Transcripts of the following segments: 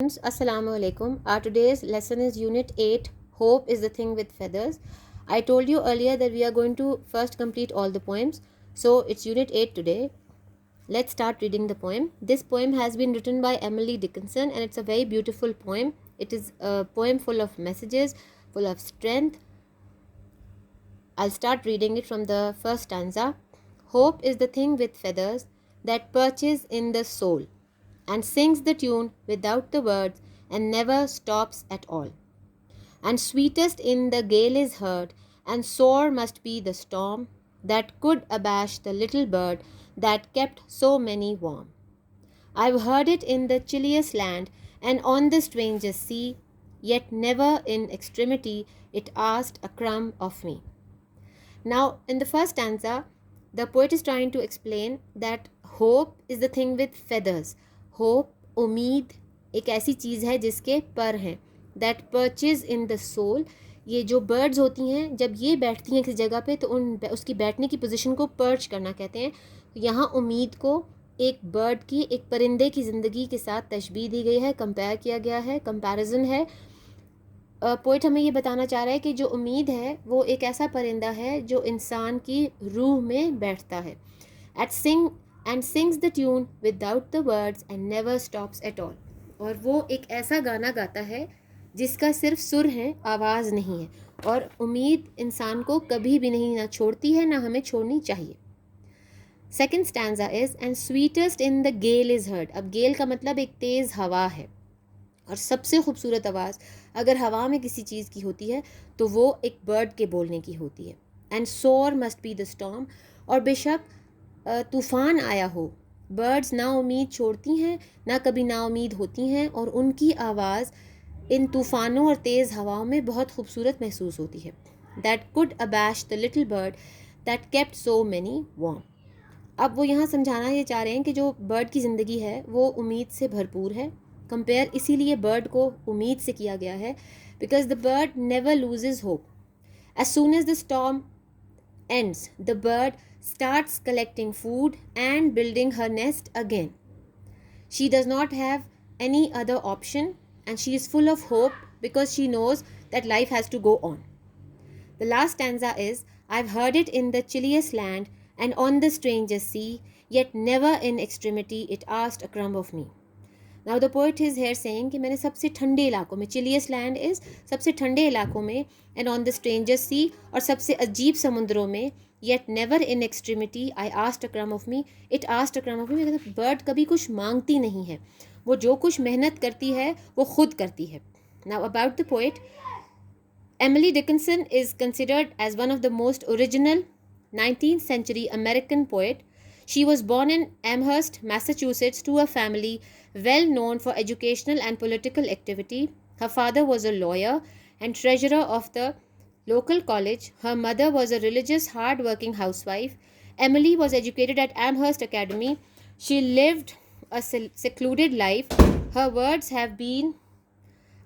Assalamu alaikum. Our today's lesson is Unit 8, Hope is the Thing with Feathers. I told you earlier that we are going to first complete all the poems. So it's Unit 8 today. Let's start reading the poem. This poem has been written by Emily Dickinson and it's a very beautiful poem. It is a poem full of messages, full of strength. I'll start reading it from the first stanza. Hope is the thing with feathers that perches in the soul and sings the tune without the words and never stops at all. And sweetest in the gale is heard, and sore must be the storm that could abash the little bird that kept so many warm. I've heard it in the chilliest land and on the strangest sea, yet never in extremity it asked a crumb of me. Now, in the first stanza, the poet is trying to explain that hope is the thing with feathers. Hope, उम्मीद एक ऐसी चीज़ है जिसके पर हैं. That perches in the soul. ये जो birds होती हैं जब ये बैठती हैं किसी जगह पे तो उसकी बैठने की पोजीशन को पर्च करना कहते हैं. यहाँ उम्मीद को एक बर्ड की, एक परिंदे की ज़िंदगी के साथ तशबीह दी गई है, कंपेयर किया गया है, कंपैरिजन है. पोइट हमें ये बताना चाह रहा है कि जो उम्मीद है वो एक ऐसा परिंदा है जो इंसान की रूह में बैठता है. It sings the tune without the words and never stops at all. और वो एक ऐसा गाना गाता है जिसका सिर्फ सुर है, आवाज़ नहीं है. और उम्मीद इंसान को कभी भी नहीं ना छोड़ती है ना हमें छोड़नी चाहिए. Second stanza is and sweetest in the gale is heard. अब गेल का मतलब एक तेज़ हवा है और सबसे खूबसूरत आवाज़ अगर हवा में किसी चीज़ की होती है तो वो एक बर्ड के बोलने की होती है. एंड सोर मस्ट बी द स्टॉर्म. और बेशक तूफ़ान आया हो, बर्ड्स ना उम्मीद छोड़ती हैं ना कभी ना उम्मीद होती हैं और उनकी आवाज़ इन तूफ़ानों और तेज़ हवाओं में बहुत खूबसूरत महसूस होती है. That could abash the little bird that kept so many warm. अब वो यहाँ समझाना ये चाह रहे हैं कि जो बर्ड की ज़िंदगी है वो उम्मीद से भरपूर है. कंपेयर इसीलिए बर्ड को उम्मीद से किया गया है because the bird never loses hope. As soon as the storm ends the bird starts collecting food and building her nest again. She does not have any other option and she is full of hope because she knows that life has to go on. The last stanza is, I've heard it in the chilliest land and on the strangest sea, yet never in extremity it asked a crumb of me. Now the poet is here saying कि मैंने सबसे ठंडे इलाकों में, chilliest land is सबसे ठंडे इलाकों में, and on the strangest sea और सबसे अजीब समुद्रों में, yet never in extremity I asked a crumb of me. It asked a crumb of me. मतलब बर्ड कभी कुछ मांगती नहीं है, वो जो कुछ मेहनत करती है वो खुद करती है. Now about the poet, Emily Dickinson is considered as one of the most original 19th century American poet. She was born in Amherst, Massachusetts, to a family well known for educational and political activity. Her father was a lawyer and treasurer of the local college. Her mother was a religious, hard-working housewife. Emily was educated at Amherst Academy. She lived a secluded life. Her words have been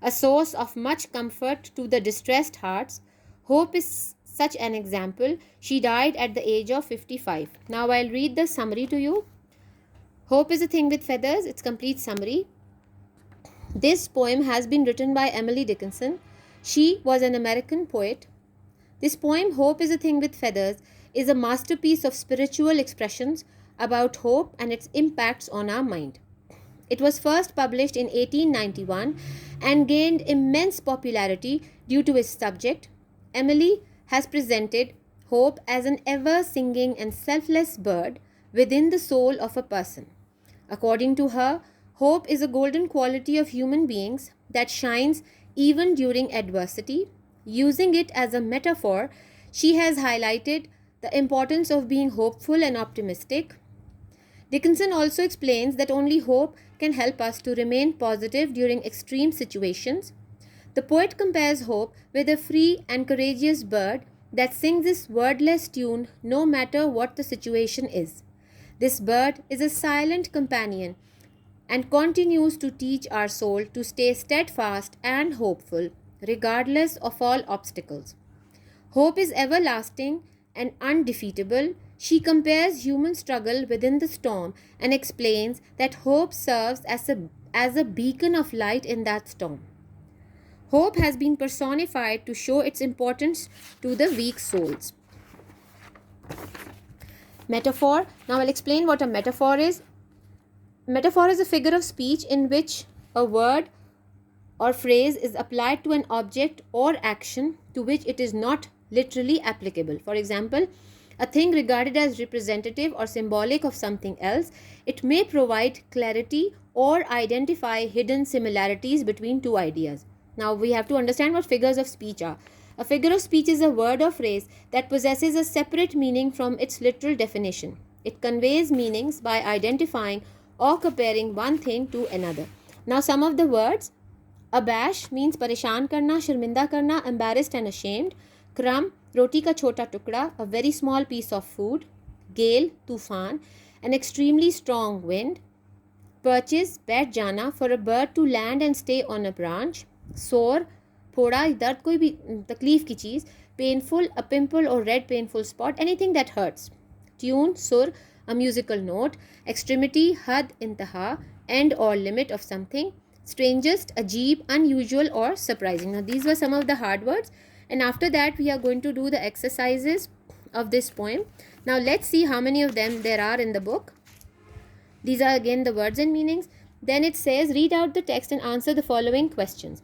a source of much comfort to the distressed hearts. Hope is such an example. She died at the age of 55. Now I'll read the summary to you. Hope is a thing with feathers. Its complete summary. This poem has been written by Emily Dickinson. She was an American poet. This poem, Hope is a Thing with Feathers, is a masterpiece of spiritual expressions about hope and its impacts on our mind. It was first published in 1891 and gained immense popularity due to its subject. Emily has presented hope as an ever-singing and selfless bird within the soul of a person. According to her, hope is a golden quality of human beings that shines even during adversity. Using it as a metaphor, she has highlighted the importance of being hopeful and optimistic. Dickinson also explains that only hope can help us to remain positive during extreme situations. The poet compares hope with a free and courageous bird that sings this wordless tune no matter what the situation is. This bird is a silent companion and continues to teach our soul to stay steadfast and hopeful regardless of all obstacles. Hope is everlasting and undefeatable. She compares human struggle within the storm and explains that hope serves as as a beacon of light in that storm. Hope has been personified to show its importance to the weak souls. Metaphor. Now I'll explain what a metaphor is. Metaphor is a figure of speech in which a word or phrase is applied to an object or action to which it is not literally applicable. For example, a thing regarded as representative or symbolic of something else, it may provide clarity or identify hidden similarities between two ideas. Now we have to understand what figures of speech are. A figure of speech is a word or phrase that possesses a separate meaning from its literal definition. It conveys meanings by identifying or comparing one thing to another. Now some of the words: abash means परेशान करना, शर्मिंदा करना, embarrassed and ashamed. Crumb, roti का छोटा टुकड़ा, a very small piece of food. Gale, तूफान, an extremely strong wind. Perches, बैठ जाना, for a bird to land and stay on a branch. Sore, फोड़ा, दर्द कोई भी तकलीफ की चीज़. Painful, a pimple or red painful spot, anything that hurts. Tune, sur, a musical note. Extremity, had, intaha, end or limit of something. Strangest, ajeeb, unusual or surprising. Now these were some of the hard words, and after that we are going to do the exercises of this poem. Now let's see how many of them there are in the book. These are again the words and meanings. Then it says, read out the text and answer the following questions.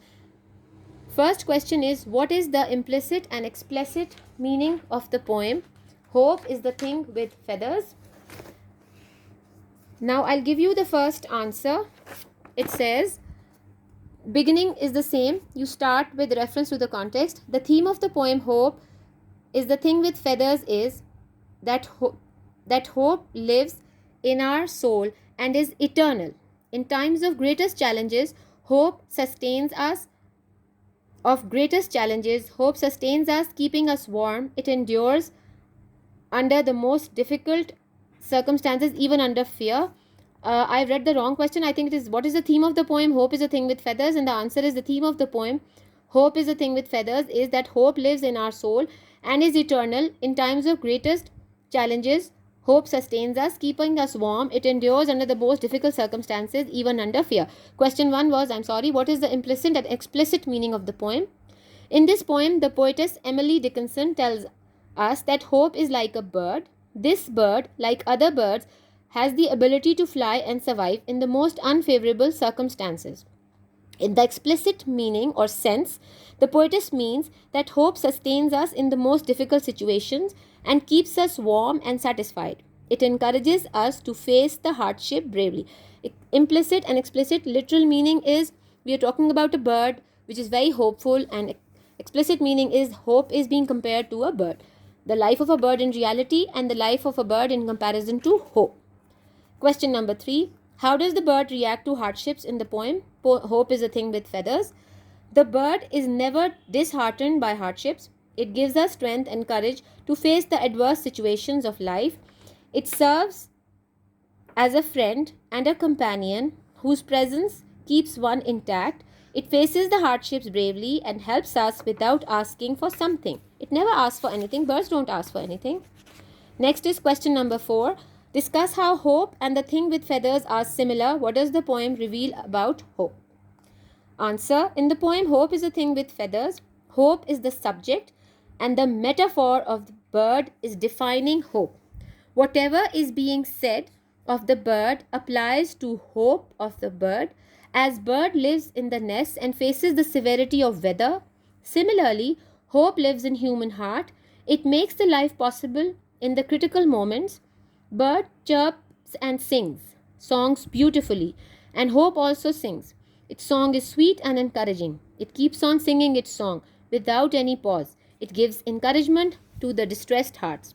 First question is, what is the implicit and explicit meaning of the poem Hope is the Thing with Feathers? Now I'll give you the first answer. It says, beginning is the same. You start with reference to the context. The theme of the poem Hope is the Thing with Feathers is that hope lives in our soul and is eternal. In times of greatest challenges, hope sustains us. Hope sustains us, keeping us warm. It endures under the most difficult circumstances, even under fear. I've read the wrong question. I think it is, what is the theme of the poem Hope is a Thing with Feathers? And the answer is, the theme of the poem Hope is a Thing with Feathers is that hope lives in our soul and is eternal. In times of greatest challenges, hope sustains us, keeping us warm. It endures under the most difficult circumstances, even under fear. Question 1 was, what is the implicit and explicit meaning of the poem? In this poem, the poetess Emily Dickinson tells us that hope is like a bird. This bird, like other birds, has the ability to fly and survive in the most unfavorable circumstances. In the explicit meaning or sense, the poetess means that hope sustains us in the most difficult situations and keeps us warm and satisfied. It encourages us to face the hardship bravely. Implicit and explicit literal meaning is, we are talking about a bird which is very hopeful, and explicit meaning is hope is being compared to a bird. The life of a bird in reality and the life of a bird in comparison to hope. Question number 3. How does the bird react to hardships in the poem Hope is a Thing with Feathers? The bird is never disheartened by hardships. It gives us strength and courage to face the adverse situations of life. It serves as a friend and a companion whose presence keeps one intact. It faces the hardships bravely and helps us without asking for something. It never asks for anything. Birds don't ask for anything. Next is question number 4. Discuss how hope and the thing with feathers are similar. What does the poem reveal about hope? Answer. In the poem Hope is a Thing with Feathers, hope is the subject and the metaphor of the bird is defining hope. Whatever is being said of the bird applies to hope of the bird, as bird lives in the nest and faces the severity of weather. Similarly, hope lives in human heart. It makes the life possible in the critical moments. Bird chirps and sings songs beautifully, and hope also sings. Its song is sweet and encouraging. It keeps on singing its song without any pause. It gives encouragement to the distressed hearts.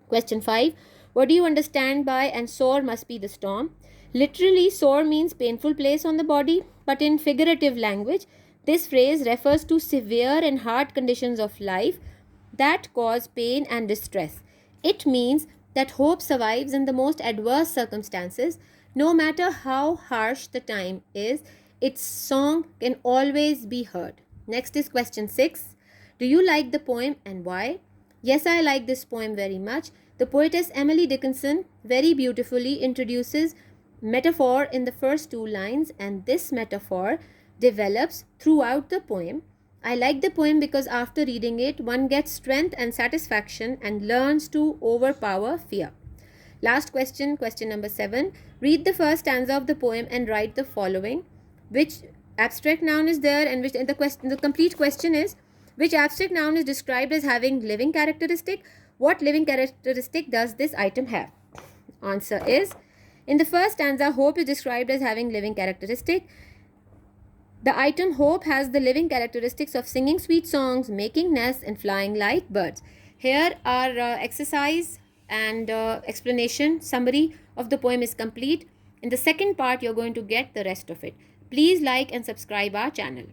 Question 5. What do you understand by "and sore must be the storm"? Literally, sore means painful place on the body, but in figurative language, this phrase refers to severe and hard conditions of life that cause pain and distress. It means that hope survives in the most adverse circumstances. No matter how harsh the time is, its song can always be heard. Next is question 6. Do you like the poem and why? Yes, I like this poem very much. The poetess Emily Dickinson very beautifully introduces metaphor in the first two lines, and this metaphor develops throughout the poem. I like the poem because after reading it, one gets strength and satisfaction and learns to overpower fear. Last question, question number 7. Read the first stanza of the poem and write the following. Which abstract noun is there, and which the complete question is, which abstract noun is described as having living characteristic? What living characteristic does this item have? Answer is, in the first stanza, hope is described as having living characteristic. The item hope has the living characteristics of singing sweet songs, making nests, and flying like birds. Here our exercise and explanation summary of the poem is complete. In the second part, you're going to get the rest of it. Please like and subscribe our channel.